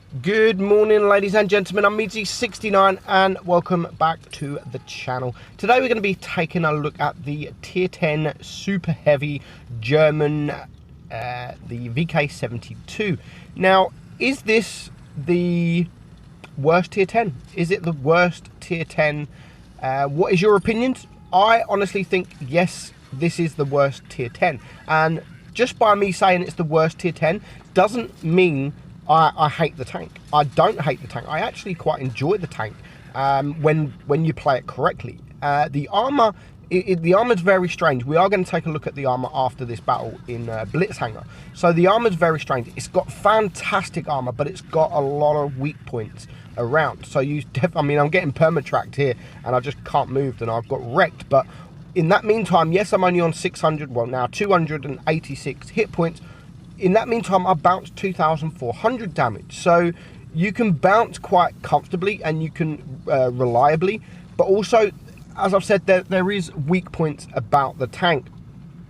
Good morning, ladies and gentlemen. I'm Meadsy69 and welcome back to the channel. Today we're going to be taking a look at the tier 10 super heavy German, the VK72. Now, is this the worst tier 10? Is it the worst tier 10? What is your opinions? I honestly think yes, this is the worst tier 10. And just by me saying it's the worst tier 10 doesn't mean I hate the tank. I don't hate the tank. I actually quite enjoy the tank when you play it correctly. The armor, the armor's very strange. We are going to take a look at the armor after this battle in Blitz Hangar. So the armor's very strange. It's got fantastic armor, but it's got a lot of weak points around. So I mean, I'm getting permatracked here, and I just can't move, and I've got wrecked. But in that meantime, yes, I'm only on 600. Well, now 286 hit points. In that meantime, I bounced 2,400 damage. So you can bounce quite comfortably and you can reliably. But also, as I've said, there is weak points about the tank.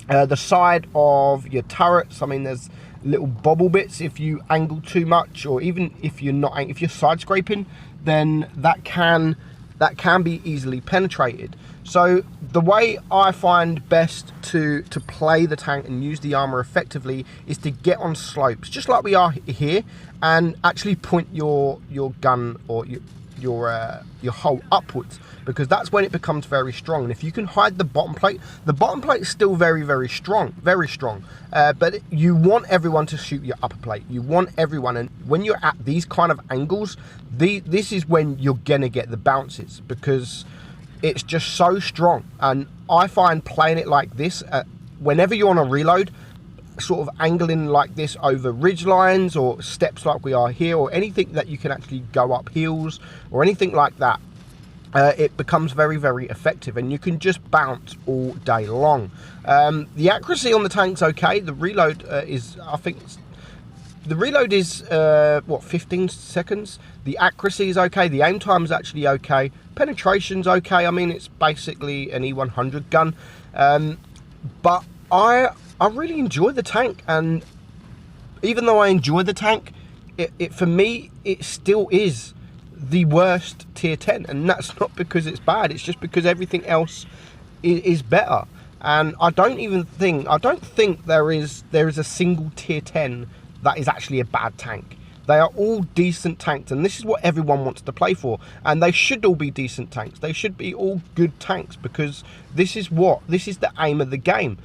The side of your turrets, I mean, there's little bobble bits if you angle too much, or even if you're side scraping, then that can be easily penetrated. So the way I find best to play the tank and use the armor effectively is to get on slopes, just like we are here, and actually point your gun or your hull upwards, because that's when it becomes very strong. And if you can hide the bottom plate is still very strong, but you want everyone to shoot your upper plate. You want everyone, and when you're at these kind of angles, this is when you're gonna get the bounces, because it's just so strong. And I find playing it like this, whenever you're on a reload, sort of angling like this over ridge lines or steps like we are here, or anything that you can actually go up hills or anything like that, it becomes very effective, and you can just bounce all day long. The accuracy on the tank's okay. The reload is, I think, the reload is what, 15 seconds. The accuracy is okay. The aim time is actually okay. Penetration's okay. I mean, it's basically an E100 gun. But I really enjoy the tank, and even though I enjoy the tank, it for me, it still is the worst tier 10, and that's not because it's bad. It's just because everything else is better. And I don't think there is a single tier 10 that is actually a bad tank. They are all decent tanks, and this is what everyone wants to play for, and they should all be decent tanks. They should be all good tanks, because this is the aim of the game,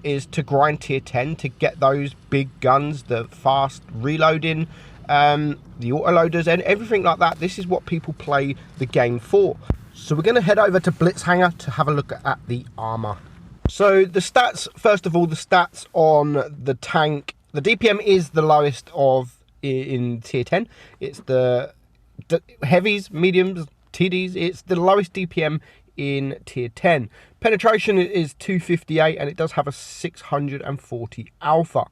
is to grind tier 10, to get those big guns, the fast reloading, the autoloaders, and everything like that. This is what people play the game for. So we're going to head over to Blitz Hangar to have a look at the armor. So the stats, first of all, the stats on the tank. The DPM is the lowest in tier 10. It's the heavies, mediums, TDs. It's the lowest DPM in tier 10. Penetration is 258, and it does have a 640 alpha.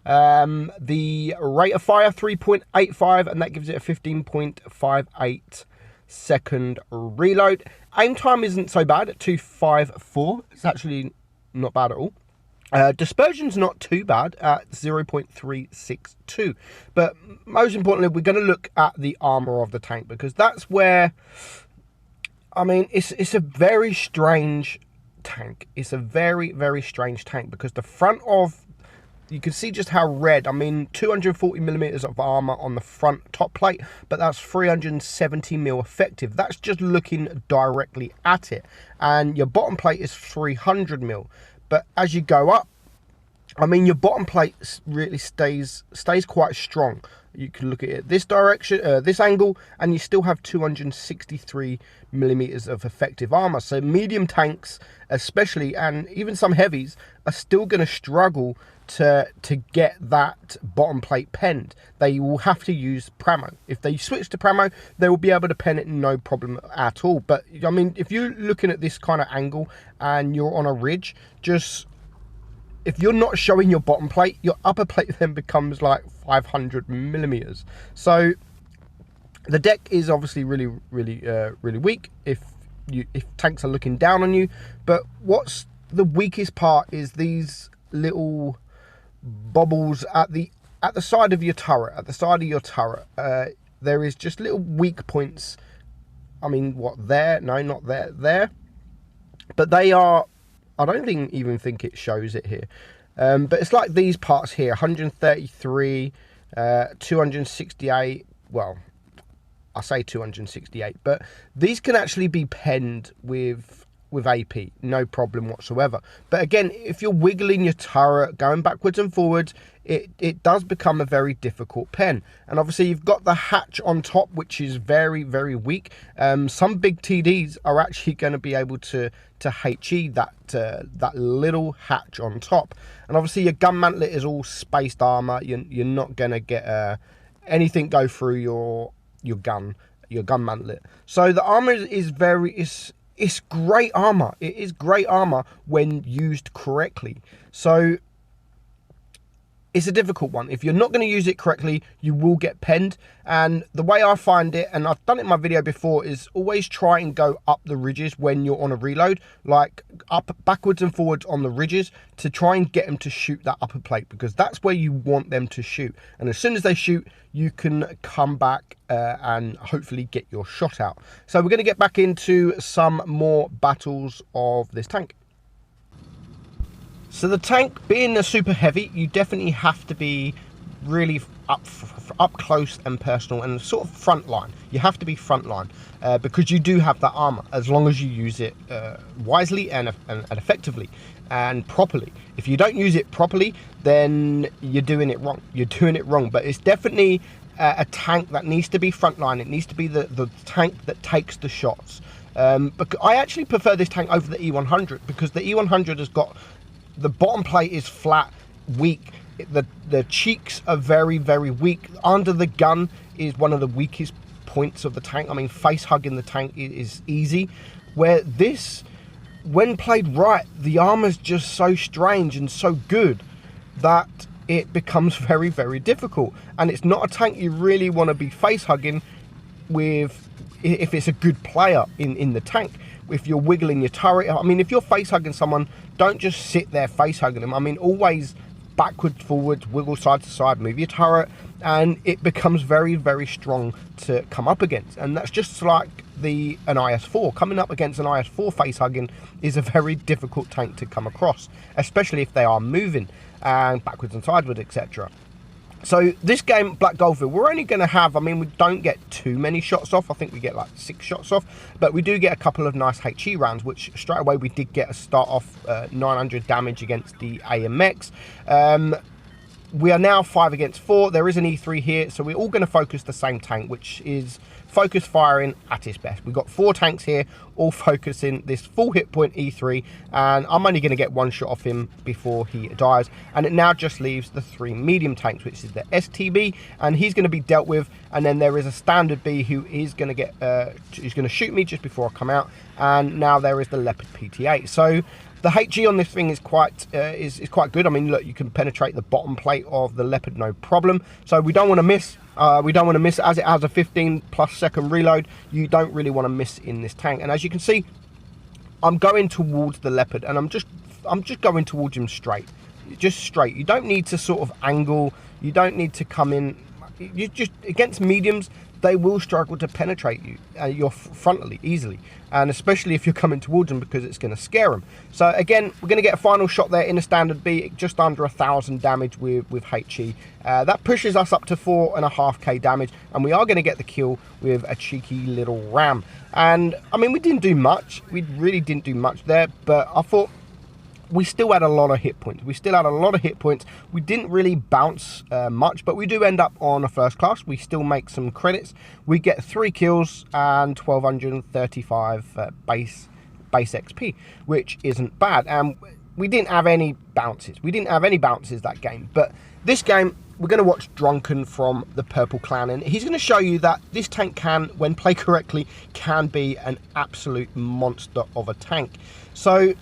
The rate of fire 3.85, and that gives it a 15.58 second reload. Aim time isn't so bad at 254. It's actually not bad at all. Dispersion's not too bad at 0.362, but most importantly, we're going to look at the armor of the tank, because that's where, I mean, it's a very strange tank. It's a very strange tank, because the front of, you can see just how red, I mean, 240 millimeters of armor on the front top plate, but that's 370 mil effective. That's just looking directly at it. And your bottom plate is 300 mil. But as you go up, I mean, your bottom plate really stays quite strong. You can look at it this direction, this angle, and you still have 263 millimeters of effective armor. So medium tanks, especially, and even some heavies, are still going to struggle to get that bottom plate penned. They will have to use Pramo. If they switch to Pramo, they will be able to pen it no problem at all. But I mean, if you're looking at this kind of angle and you're on a ridge, if you're not showing your bottom plate, your upper plate then becomes like 500 millimeters. So the deck is obviously really weak if tanks are looking down on you. But what's the weakest part is these little bobbles at the at the side of your turret, there is just little weak points. I mean, what, there? No, not there. There. But they are, I don't even think it shows it here. But it's like these parts here, 133, 268, well, I say 268, but these can actually be penned with AP, no problem whatsoever. But again, if you're wiggling your turret, going backwards and forwards, it does become a very difficult pen. And obviously you've got the hatch on top, which is very, very weak. Some big TDs are actually going to be able to HE that little hatch on top. And obviously your gun mantlet is all spaced armor. You're not going to get anything go through your gun mantlet. So the armor it's great armor. It is great armor when used correctly. So it's a difficult one. If you're not going to use it correctly, you will get penned. And the way I find it, and I've done it in my video before, is always try and go up the ridges when you're on a reload, like up backwards and forwards on the ridges, to try and get them to shoot that upper plate, because that's where you want them to shoot. And as soon as they shoot, you can come back and hopefully get your shot out. So we're going to get back into some more battles of this tank. So the tank, being a super heavy, you definitely have to be really up close and personal and sort of front line. You have to be front line because you do have that armor, as long as you use it wisely and effectively and properly. If you don't use it properly, then you're doing it wrong. You're doing it wrong. But it's definitely a tank that needs to be front line. It needs to be the tank that takes the shots. But I actually prefer this tank over the E100, because the E100 has got, the bottom plate is flat, weak. The cheeks are very, very weak. Under the gun is one of the weakest points of the tank. I mean, face hugging the tank is easy. Where this, when played right, the armor's just so strange and so good that it becomes very, very difficult. And it's not a tank you really want to be face hugging with if it's a good player in the tank. If you're wiggling your turret, I mean, if you're face hugging someone, don't just sit there face hugging them. I mean, always backwards, forwards, wiggle side to side, move your turret, and it becomes very, very strong to come up against. And that's just like an IS-4. Coming up against an IS-4 face hugging is a very difficult tank to come across, especially if they are moving and backwards and sideways, etc. So this game, Black Goldfield, we're only going to have, I mean, we don't get too many shots off. I think we get like 6 shots off, but we do get a couple of nice HE rounds, which straight away we did get a start off 900 damage against the AMX. We are now 5 against 4. There is an E3 here, so we're all going to focus the same tank, which is focus firing at its best. We've got 4 tanks here, all focusing this full hit point E3, and I'm only going to get 1 shot off him before he dies. And it now just leaves the 3 medium tanks, which is the STB, and he's going to be dealt with. And then there is a standard B who is going to get, who's going to shoot me just before I come out. And now there is the Leopard PT8. So the HG on this thing is quite good. I mean, look, you can penetrate the bottom plate of the Leopard, no problem. So we don't want to miss. We don't want to miss, as it has a 15+ second reload. You don't really want to miss in this tank. And as you can see, I'm going towards the Leopard, and I'm just going towards him straight, just straight. You don't need to sort of angle. You don't need to come in. You just, against mediums, they will struggle to penetrate you, your frontally easily, and especially if you're coming towards them, because it's going to scare them. So again, we're going to get a final shot there in a standard B, just under 1,000 damage with HE. That pushes us up to 4.5k damage, and we are going to get the kill with a cheeky little ram. And I mean, we didn't do much. We really didn't do much there, but I thought we still had a lot of hit points. We still had a lot of hit points. We didn't really bounce much, but we do end up on a first class. We still make some credits. We get 3 kills and 1,235 base XP, which isn't bad. And we didn't have any bounces. We didn't have any bounces that game. But this game, we're going to watch Drunken from the Purple Clan, and he's going to show you that this tank can, when played correctly, can be an absolute monster of a tank. So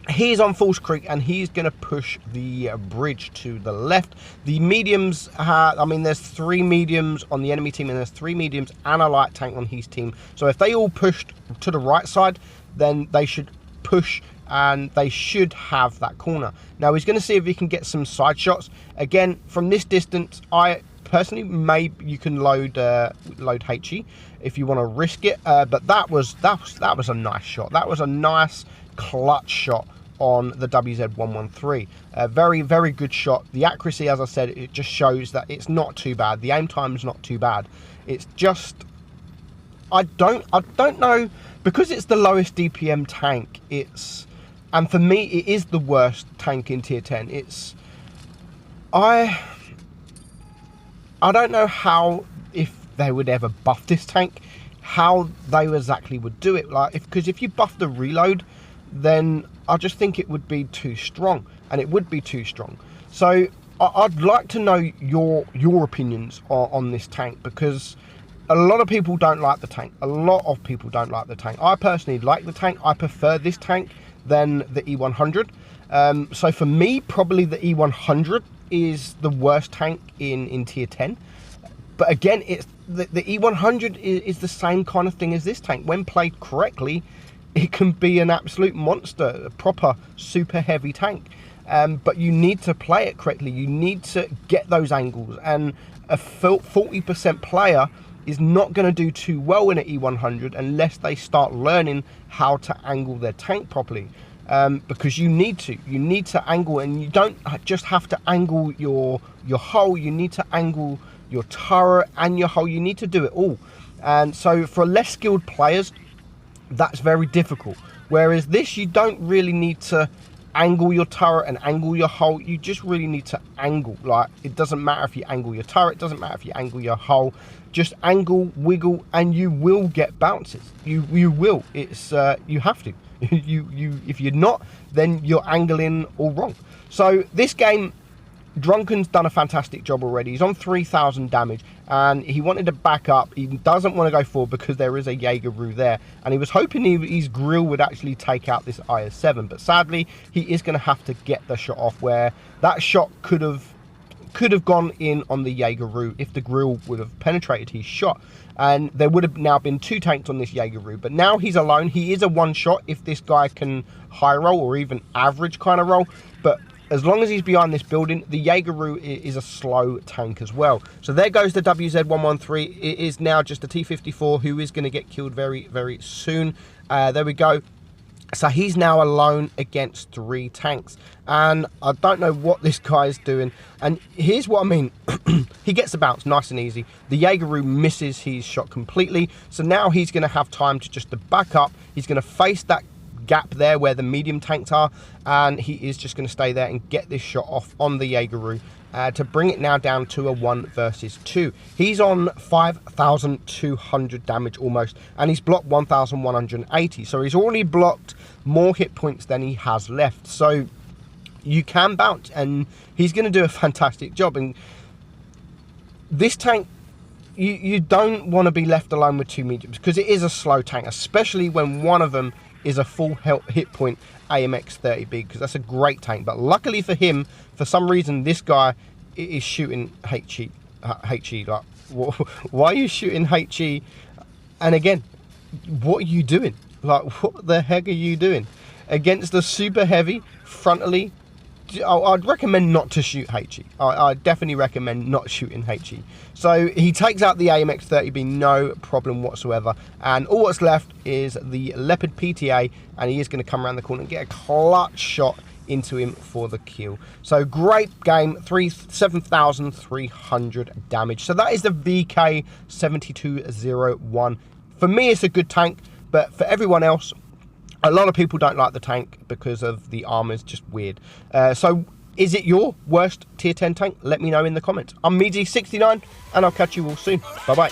he's on False Creek, and he's going to push the bridge to the left. The mediums, I mean, there's 3 mediums on the enemy team, and there's 3 mediums and a light tank on his team. So if they all pushed to the right side, then they should push and they should have that corner. Now he's going to see if he can get some side shots. Again, from this distance, I personally, maybe you can load HE if you want to risk it, but that was a nice shot. That was a nice clutch shot on the WZ-113. Very, very good shot. The accuracy, as I said, it just shows that it's not too bad. The aim time is not too bad. It's just, I don't know, because it's the lowest DPM tank, and for me it is the worst tank in tier 10. I don't know how, if they would ever buff this tank, how they exactly would do it. Because if you buff the reload, then I just think it would be too strong, and it would be too strong. So I'd like to know your opinions on this tank, because a lot of people don't like the tank. A lot of people don't like the tank. I personally like the tank. I prefer this tank than the E100. So for me, probably the E100 is the worst tank in tier 10. But again, it's the E100 is the same kind of thing as this tank. When played correctly, it can be an absolute monster, a proper super heavy tank. But you need to play it correctly. You need to get those angles, and a 40% player is not going to do too well in an E100 unless they start learning how to angle their tank properly. Because you need to angle, and you don't just have to angle your hull. You need to angle your turret and your hull. You need to do it all. And so for less skilled players, that's very difficult. Whereas this, you don't really need to angle your turret and angle your hull. You just really need to angle. Like, it doesn't matter if you angle your turret, it doesn't matter if you angle your hull. Just angle, wiggle, and you will get bounces. You will. It's you have to. If you're not, then you're angling all wrong. So this game, Drunken's done a fantastic job already. He's on 3,000 damage, and he wanted to back up. He doesn't want to go forward because there is a Jaeger-Roo there, and he was hoping his grill would actually take out this IS-7, but sadly he is going to have to get the shot off, where that shot could have gone in on the Jaeger-Roo if the grill would have penetrated his shot, and there would have now been 2 tanks on this Jaeger-Roo. But now he's alone. He is a one shot if this guy can high roll or even average kind of roll, but as long as he's behind this building, the Jaeger-Roo is a slow tank as well. So there goes the WZ-113. It is now just a T-54 who is going to get killed very, very soon. There we go. So he's now alone against 3 tanks. And I don't know what this guy is doing. And here's what I mean. He gets the bounce nice and easy. The Jaeger-Roo misses his shot completely. So now he's going to have time to just back up. He's going to face that gap there where the medium tanks are, and he is just going to stay there and get this shot off on the Jaeger-Roo to bring it now down to a 1 versus 2. He's on 5,200 damage almost, and he's blocked 1,180, so he's already blocked more hit points than he has left. So you can bounce, and he's going to do a fantastic job. And this tank, you don't want to be left alone with 2 mediums, because it is a slow tank, especially when one of them is a full hit point AMX 30B, because that's a great tank. But luckily for him, for some reason, this guy is shooting HE. Like, why are you shooting HE? And again, what are you doing? Like, what the heck are you doing against the super heavy frontally? I'd recommend not to shoot HE. I definitely recommend not shooting HE. So he takes out the AMX 30B, no problem whatsoever. And all that's left is the Leopard PTA, and he is going to come around the corner and get a clutch shot into him for the kill. So great game, 7,300 damage. So that is the VK7201. For me, it's a good tank, but for everyone else, a lot of people don't like the tank because of the armor's just weird. So is it your worst tier 10 tank? Let me know in the comments. I'm Meadsy69, and I'll catch you all soon. Bye bye.